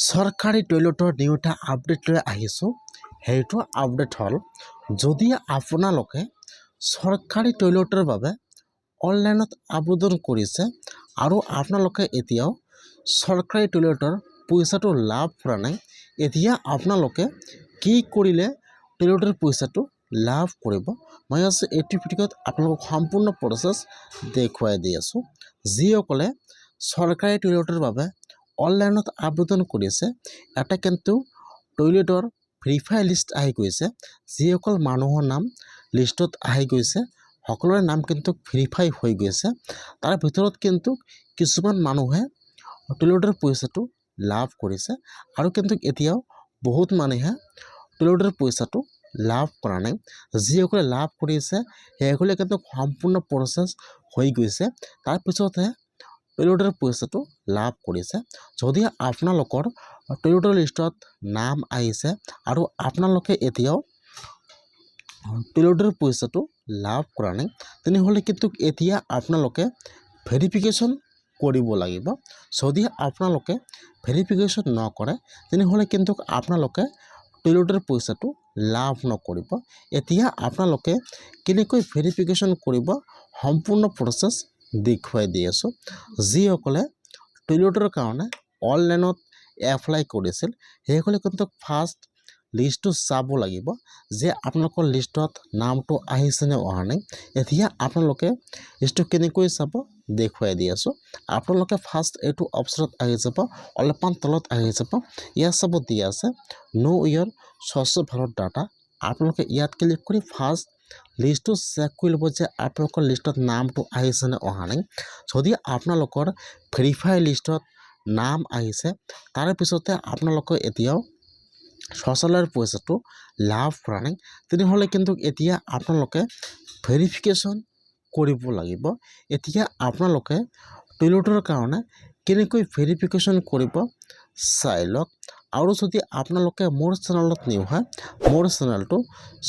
চৰকাৰী টয়লেটৰ নিউ এটা আপডেট লৈ আহিছোঁ। সেইটো আপডেট হ'ল, যদি আপোনালোকে চৰকাৰী টয়লেটৰ বাবে অনলাইনত আবেদন কৰিছে আৰু আপোনালোকে এতিয়াও চৰকাৰী টয়লেটৰ পইচাটো লাভ কৰা নাই, এতিয়া আপোনালোকে কি কৰিলে টয়লেটৰ পইচাটো লাভ কৰিব। মই আজি এইটো ভিডিঅ'ত আপোনালোকক সম্পূৰ্ণ প্ৰচেছ দেখুৱাই দি আছোঁ। যিসকলে চৰকাৰী টয়লেটৰ বাবে অনলাইনত আবেদন কৰিছে, এটা কিন্তু টয়লেটৰ ভেৰিফাই লিষ্ট আহি গৈছে। যিসকল মানুহৰ নাম লিষ্টত আহি গৈছে, সকলোৰে নাম কিন্তু ভেৰিফাই হৈ গৈছে। তাৰ ভিতৰত কিন্তু কিছুমান মানুহে টয়লেটৰ পইচাটো লাভ কৰিছে আৰু কিন্তু এতিয়াও বহুত মানুহে টয়লেটৰ পইচাটো লাভ কৰা নাই। যিসকলে লাভ কৰিছে সেইসকলে কিন্তু সম্পূৰ্ণ প্ৰচেছ হৈ গৈছে, তাৰপিছতহে টয়লেটৰ পইচাটো লাভ কৰিছে। যদি আপোনালোকৰ টয়লেটৰ লিষ্টত নাম আহিছে আৰু আপোনালোকে এতিয়াও টয়লেটৰ পইচাটো লাভ কৰা নাই, তেনেহ'লে কিন্তু এতিয়া আপোনালোকে ভেৰিফিকেশ্যন কৰিব লাগিব। যদি আপোনালোকে ভেৰিফিকেশ্যন নকৰে, তেনেহ'লে কিন্তু আপোনালোকে টয়লেটৰ পইচাটো লাভ নকৰিব। এতিয়া আপোনালোকে কেনেকৈ ভেৰিফিকেশ্যন কৰিব সম্পূৰ্ণ প্ৰচেছ দেখুৱাই দি আছোঁ। যিসকলে টয়লেটৰ কাৰণে অনলাইনত এপ্লাই কৰিছিল, সেইসকলে কিন্তু ফাৰ্ষ্ট লিষ্টটো চাব লাগিব যে আপোনালোকৰ লিষ্টত নামটো আহিছে নে অহা নাই। এতিয়া আপোনালোকে লিষ্টটো কেনেকৈ চাব দেখুৱাই দি আছোঁ। আপোনালোকে ফাৰ্ষ্ট এইটো অপশ্যনত আহি যাব, অলপমান তলত আহি যাব, ইয়াত চাব দিয়া আছে নো ইয়ৰ স্বচ্ছ ভাৰত ডাটা। আপোনালোকে ইয়াত ক্লিক কৰি ফাৰ্ষ্ট লিষ্টটো চেক কৰি ল'ব যে আপোনালোকৰ লিষ্টত নামটো আহিছে নে অহা নাই। যদি আপোনালোকৰ ভেৰিফাই লিষ্টত নাম আহিছে, তাৰপিছতে আপোনালোকে এতিয়াও শৌচালয়ৰ পইচাটো লাভ কৰা নাই, তেনেহ'লে কিন্তু এতিয়া আপোনালোকে ভেৰিফিকেশ্যন কৰিব লাগিব। এতিয়া আপোনালোকে টয়লেটৰ কাৰণে কেনেকৈ ভেৰিফিকেশ্যন কৰিব চাই লওক। আৰু যদি আপোনালোকে মোৰ চেনেলত নিউ হয়, মোৰ চেনেলটো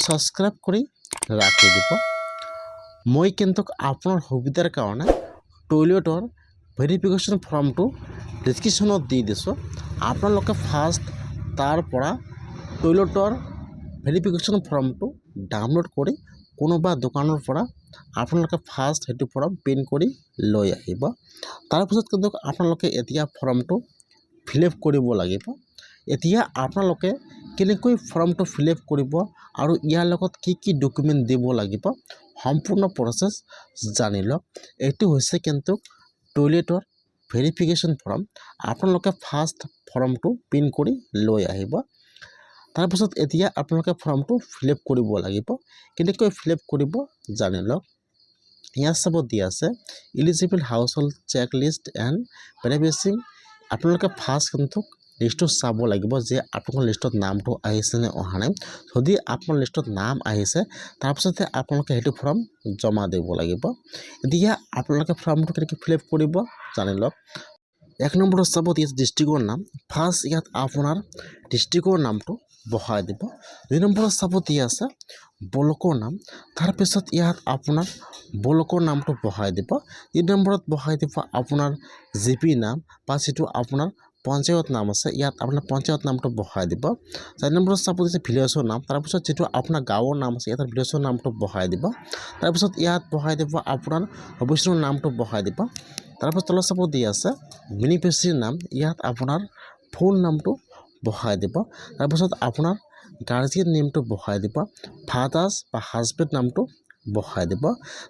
ছাবস্ক্ৰাইব কৰি ৰাখি দিব। মই কিন্তু আপোনাৰ সুবিধাৰ কাৰণে টয়লেটৰ ভেৰিফিকেশ্যন ফৰ্মটো ডিছক্ৰিপশ্যনত দি দিছোঁ। আপোনালোকে ফাৰ্ষ্ট তাৰ পৰা টয়লেটৰ ভেৰিফিকেশ্যন ফৰ্মটো ডাউনলোড কৰি কোনোবা দোকানৰ পৰা আপোনালোকে ফাৰ্ষ্ট সেইটো ফৰ্ম প্ৰিণ্ট কৰি লৈ আহিব। তাৰপিছত কিন্তু আপোনালোকে এতিয়া ফৰ্মটো ফিল আপ কৰিব লাগিব। এতিয়া আপোনালোকে কেনেকৈ ফৰ্মটো ফিল আপ কৰিব আৰু ইয়াৰ লগত কি কি ডকুমেণ্ট দিব লাগিব সম্পূৰ্ণ প্ৰচেছ জানি লওক। এইটো হৈছে কিন্তু টয়লেটৰ ভেৰিফিকেশ্যন ফৰ্ম। আপোনালোকে ফাৰ্ষ্ট ফৰ্মটো প্ৰিণ্ট কৰি লৈ আহিব। তাৰপিছত এতিয়া আপোনালোকে ফৰ্মটো ফিল আপ কৰিব লাগিব। কেনেকৈ ফিল আপ কৰিব জানি লওক। ইয়াত চাব দিয়া আছে eligible household checklist and verifying. আপোনালোকে ফাৰ্ষ্ট কিন্তু লিষ্টটো চাব লাগিব যে আপোনালোকৰ লিষ্টত নামটো আহিছে নে অহা নাই। যদি আপোনাৰ লিষ্টত নাম আহিছে, তাৰপিছতে আপোনালোকে সেইটো ফৰ্ম জমা দিব লাগিব। এতিয়া আপোনালোকে ফৰ্মটো কেনেকৈ ফিল আপ কৰিব জানি লওক। এক নম্বৰত চাব দিয়া ডিষ্ট্ৰিক্টৰ নাম। ফাৰ্ষ্ট ইয়াত আপোনাৰ ডিষ্ট্ৰিক্টৰ নামটো বহাই দিব। দুই নম্বৰত চাব দিয়া আছে ব্লকৰ নাম। তাৰপিছত ইয়াত আপোনাৰ ব্লকৰ নামটো বহাই দিব। তিনি নম্বৰত বহাই দিব আপোনাৰ জিপি নাম বা যিটো আপোনাৰ পঞ্চায়ত নাম আছে, ইয়াত আপোনাৰ পঞ্চায়ত নামটো বহাই দিব। চাৰি নম্বৰত চাব দিছে ভিলেজৰ নাম। তাৰপিছত যিটো আপোনাৰ গাঁৱৰ নাম আছে, ইয়াত ভিলেজৰ নামটো বহাই দিব। তাৰপিছত ইয়াত বহাই দিব আপোনাৰ অফিচৰ নামটো বহাই দিব। তাৰপিছত তলত চাব দিয়া আছে বেনিফিচিয়াৰীৰ নাম। ইয়াত আপোনাৰ ফুল নামটো বহাই দিব। তাৰপিছত আপোনাৰ গাৰ্জিয়ান নেমটো বহাই দিব। ফাদাৰ্ছ বা হাজবেণ্ড নামটো বহাই দিব।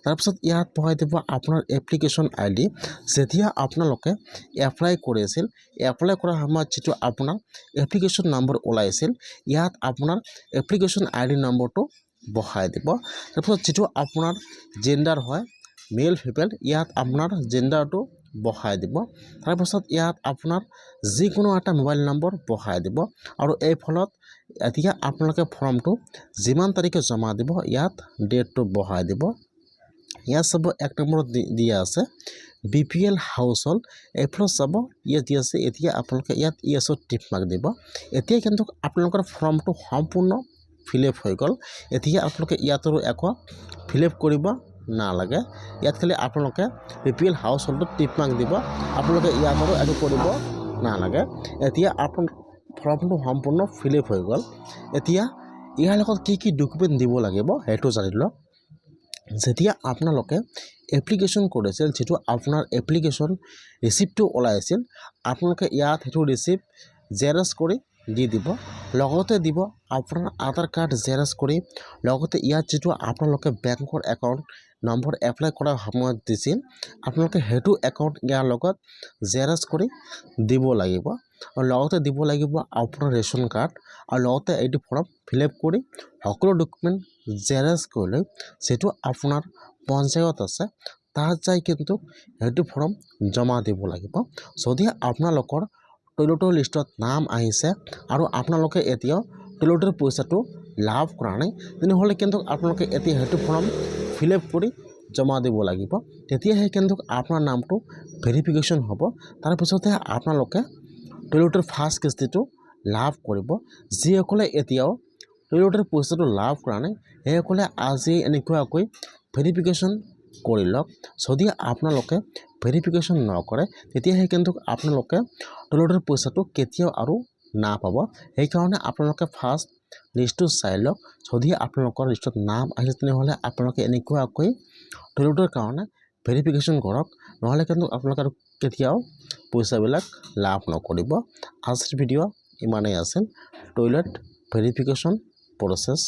তাৰপিছত ইয়াত বহাই দিব আপোনাৰ এপ্লিকেশ্যন আই ডি। যেতিয়া আপোনালোকে এপ্লাই কৰিছিল, এপ্লাই কৰাৰ সময়ত যিটো আপোনাৰ এপ্লিকেশ্যন নম্বৰ ওলাইছিল, ইয়াত আপোনাৰ এপ্লিকেশ্যন আই ডি নম্বৰটো বহাই দিব। তাৰপিছত যিটো আপোনাৰ জেণ্ডাৰ হয় মেল ফিমেল, ইয়াত আপোনাৰ জেণ্ডাৰটো বহাই দিব। তাৰপিছত ইয়াত আপোনাৰ যিকোনো এটা মোবাইল নম্বৰ বহাই দিব। আৰু এই ফলত এতিয়া আপোনালোকে ফৰ্মটো যিমান তাৰিখে জমা দিব, ইয়াত ডেটটো বহাই দিব। ইয়াত চাব এক নম্বৰত দিয়া আছে BPL হাউচ হোল্ড। এইফালত চাব ইয়াত দিয়া আছে, এতিয়া আপোনালোকে ইয়াত ইয়েছত টিক মাৰ্ক দিব। এতিয়া কিন্তু আপোনালোকৰ ফৰ্মটো সম্পূৰ্ণ ফিল আপ হৈ গ'ল। এতিয়া আপোনালোকে ইয়াত আৰু একো ফিল আপ কৰিব নালাগে। ইয়াত খালি আপোনালোকে BPL হাউচ হোল্ডত টিক মাৰ্ক দিব। আপোনালোকে ইয়াত আৰু একো কৰিব নালাগে। এতিয়া আপোনাৰ ফৰ্মটো সম্পূৰ্ণ ফিল আপ হৈ গ'ল। এতিয়া ইয়াৰ লগত কি ডকুমেণ্ট দিব লাগিব সেইটো জানি লওক। যেতিয়া আপোনালোকে এপ্লিকেশ্যন কৰিছিল, যিটো আপোনাৰ এপ্লিকেশ্যন ৰিচিপ্টটো ওলাইছিল, আপোনালোকে ইয়াত সেইটো ৰিচিপ্ট জেৰক্স কৰি দি দিব। লগতে দিব আপোনাৰ আধাৰ কাৰ্ড জেৰক্স কৰি, লগতে ইয়াত যিটো আপোনালোকে বেংকৰ একাউণ্ট নম্বৰ এপ্লাই কৰাৰ সময়ত দিছিল, আপোনালোকে সেইটো একাউণ্ট ইয়াৰ লগত জেৰক্স কৰি দিব লাগিব। আৰু লগতে দিব লাগিব আপোনাৰ ৰেচন কাৰ্ড, আৰু লগতে এইটো ফৰ্ম ফিল আপ কৰি সকলো ডকুমেণ্ট জেৰক্স কৰি লৈ যিটো আপোনাৰ পঞ্চায়ত আছে তাত যাই কিন্তু সেইটো ফৰ্ম জমা দিব লাগিব। যদি আপোনালোকৰ টয়লেটৰ লিষ্টত নাম আহিছে আৰু আপোনালোকে এতিয়াও টয়লেটৰ পইচাটো লাভ কৰা নাই, তেনেহ'লে কিন্তু আপোনালোকে এতিয়া সেইটো ফৰ্ম ফিল আপ কৰি জমা দিব লাগিব। তেতিয়াহে কিন্তু আপোনাৰ নামটো ভেৰিফিকেশ্যন হ'ব। তাৰপিছতহে আপোনালোকে টয়লেটৰ ফাৰ্ষ্ট কিস্তিটো লাভ কৰিব। যিসকলে এতিয়াও টয়লেটৰ পইচাটো লাভ কৰা নাই, সেইসকলে আজি এনেকুৱাকৈ ভেৰিফিকেশ্যন কৰি লওক। যদি আপোনালোকে ভেৰিফিকেশ্যন নকৰে, তেতিয়াহে কিন্তু আপোনালোকে টয়লেটৰ পইচাটো কেতিয়াও আৰু নাপাব। সেইকাৰণে আপোনালোকে ফাৰ্ষ্ট লিষ্টটো চাই লওক। যদি আপোনালোকৰ লিষ্টত নাম আহিছে, তেনেহ'লে আপোনালোকে এনেকুৱাকৈ টয়লেটৰ কাৰণে ভেৰিফিকেশ্যন কৰক, নহ'লে কিন্তু আপোনালোকে আৰু কেতিয়াও পইচাবিলাক লাভ নকৰিব। আজিৰ ভিডিঅ' ইমানেই আছিল, টয়লেট ভেৰিফিকেশ্যন প্ৰচেছ।